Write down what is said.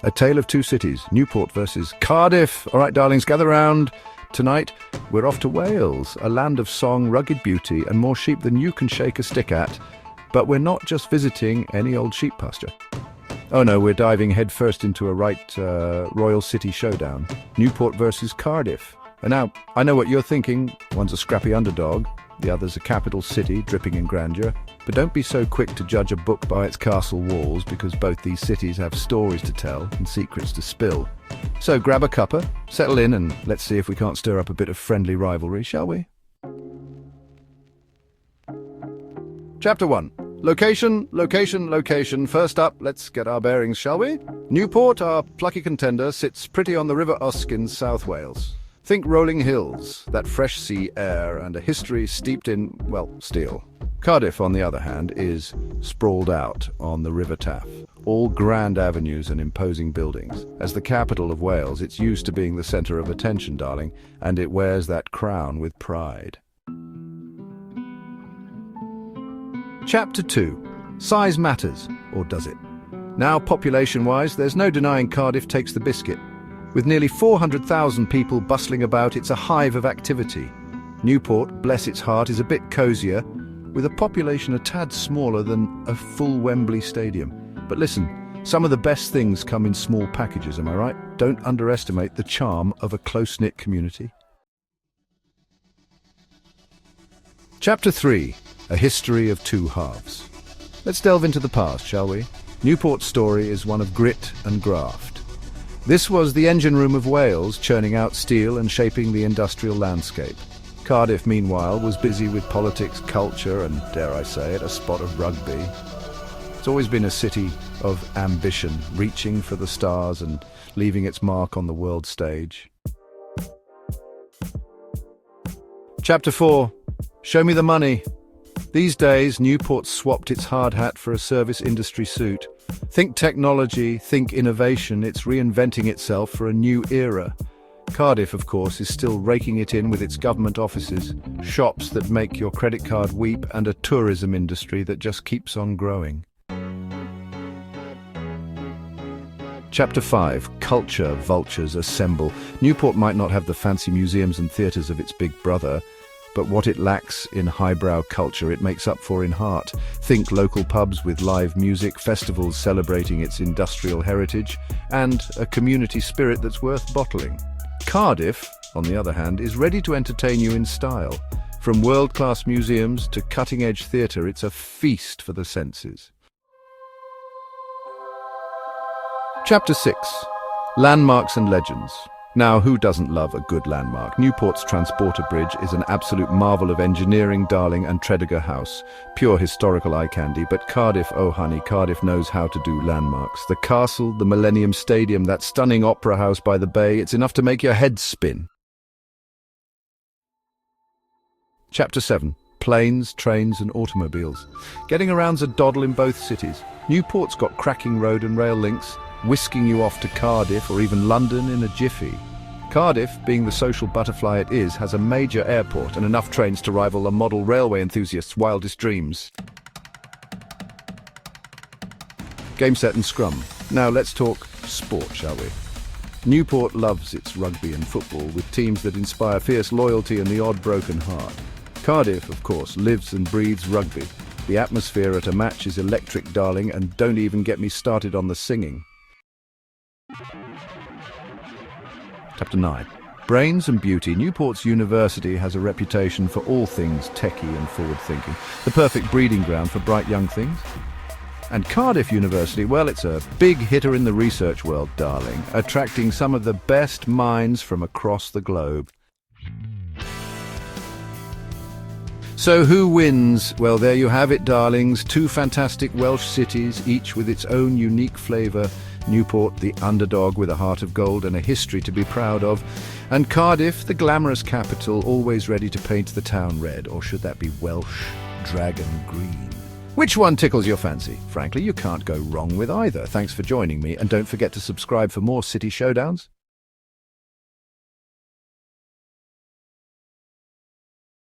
A Tale of Two Cities, Newport versus Cardiff. All right, darlings, gather round. Tonight, we're off to Wales, a land of song, rugged beauty, and more sheep than you can shake a stick at. But we're not just visiting any old sheep pasture. Oh no, we're diving headfirst into a royal city showdown. Newport versus Cardiff. And now, I know what you're thinking. One's a scrappy underdog, the other's a capital city dripping in grandeur. But don't be so quick to judge a book by its castle walls, because both these cities have stories to tell and secrets to spill. So grab a cuppa, settle in, and let's see if we can't stir up a bit of friendly rivalry, shall we? Chapter 1. Location, location, location. First up, let's get our bearings, shall we? Newport, our plucky contender, sits pretty on the River Usk in South Wales. Think rolling hills, that fresh sea air, and a history steeped in, well, steel. Cardiff, on the other hand, is sprawled out on the River Taff. All grand avenues and imposing buildings. As the capital of Wales, it's used to being the centre of attention, darling, and it wears that crown with pride. Chapter 2. Size matters, or does it? Now, population-wise, there's no denying Cardiff takes the biscuit. With nearly 400,000 people bustling about, it's a hive of activity. Newport, bless its heart, is a bit cosier, with a population a tad smaller than a full Wembley Stadium. But listen, some of the best things come in small packages, am I right? Don't underestimate the charm of a close-knit community. Chapter 3. A History of Two Halves. Let's delve into the past, shall we? Newport's story is one of grit and graft. This was the engine room of Wales, churning out steel and shaping the industrial landscape. Cardiff, meanwhile, was busy with politics, culture, and, dare I say it, a spot of rugby. It's always been a city of ambition, reaching for the stars and leaving its mark on the world stage. Chapter 4. Show me the money. These days, Newport swapped its hard hat for a service industry suit. Think technology, think innovation, it's reinventing itself for a new era. Cardiff, of course, is still raking it in with its government offices, shops that make your credit card weep, and a tourism industry that just keeps on growing. Chapter 5. Culture vultures assemble. Newport might not have the fancy museums and theatres of its big brother, but what it lacks in highbrow culture, it makes up for in heart. Think local pubs with live music, festivals celebrating its industrial heritage, and a community spirit that's worth bottling. Cardiff, on the other hand, is ready to entertain you in style. From world-class museums to cutting-edge theatre, it's a feast for the senses. Chapter 6. Landmarks and Legends. Now, who doesn't love a good landmark? Newport's Transporter Bridge is an absolute marvel of engineering, darling, and Tredegar House. Pure historical eye candy, but Cardiff, oh honey, Cardiff knows how to do landmarks. The castle, the Millennium Stadium, that stunning opera house by the bay, it's enough to make your head spin. Chapter 7. Planes, trains, and automobiles. Getting around's a doddle in both cities. Newport's got cracking road and rail links, whisking you off to Cardiff or even London in a jiffy. Cardiff, being the social butterfly it is, has a major airport and enough trains to rival a model railway enthusiast's wildest dreams. Game, set and scrum. Now let's talk sport, shall we? Newport loves its rugby and football, with teams that inspire fierce loyalty and the odd broken heart. Cardiff, of course, lives and breathes rugby. The atmosphere at a match is electric, darling, and don't even get me started on the singing. Chapter 9. Brains and beauty. Newport's university has a reputation for all things techie and forward-thinking. The perfect breeding ground for bright young things. And Cardiff University, well, it's a big hitter in the research world, darling, attracting some of the best minds from across the globe. So who wins? Well, there you have it, darlings. Two fantastic Welsh cities, each with its own unique flavour. Newport, the underdog with a heart of gold and a history to be proud of. And Cardiff, the glamorous capital, always ready to paint the town red. Or should that be Welsh dragon green? Which one tickles your fancy? Frankly, you can't go wrong with either. Thanks for joining me, and don't forget to subscribe for more City Showdowns.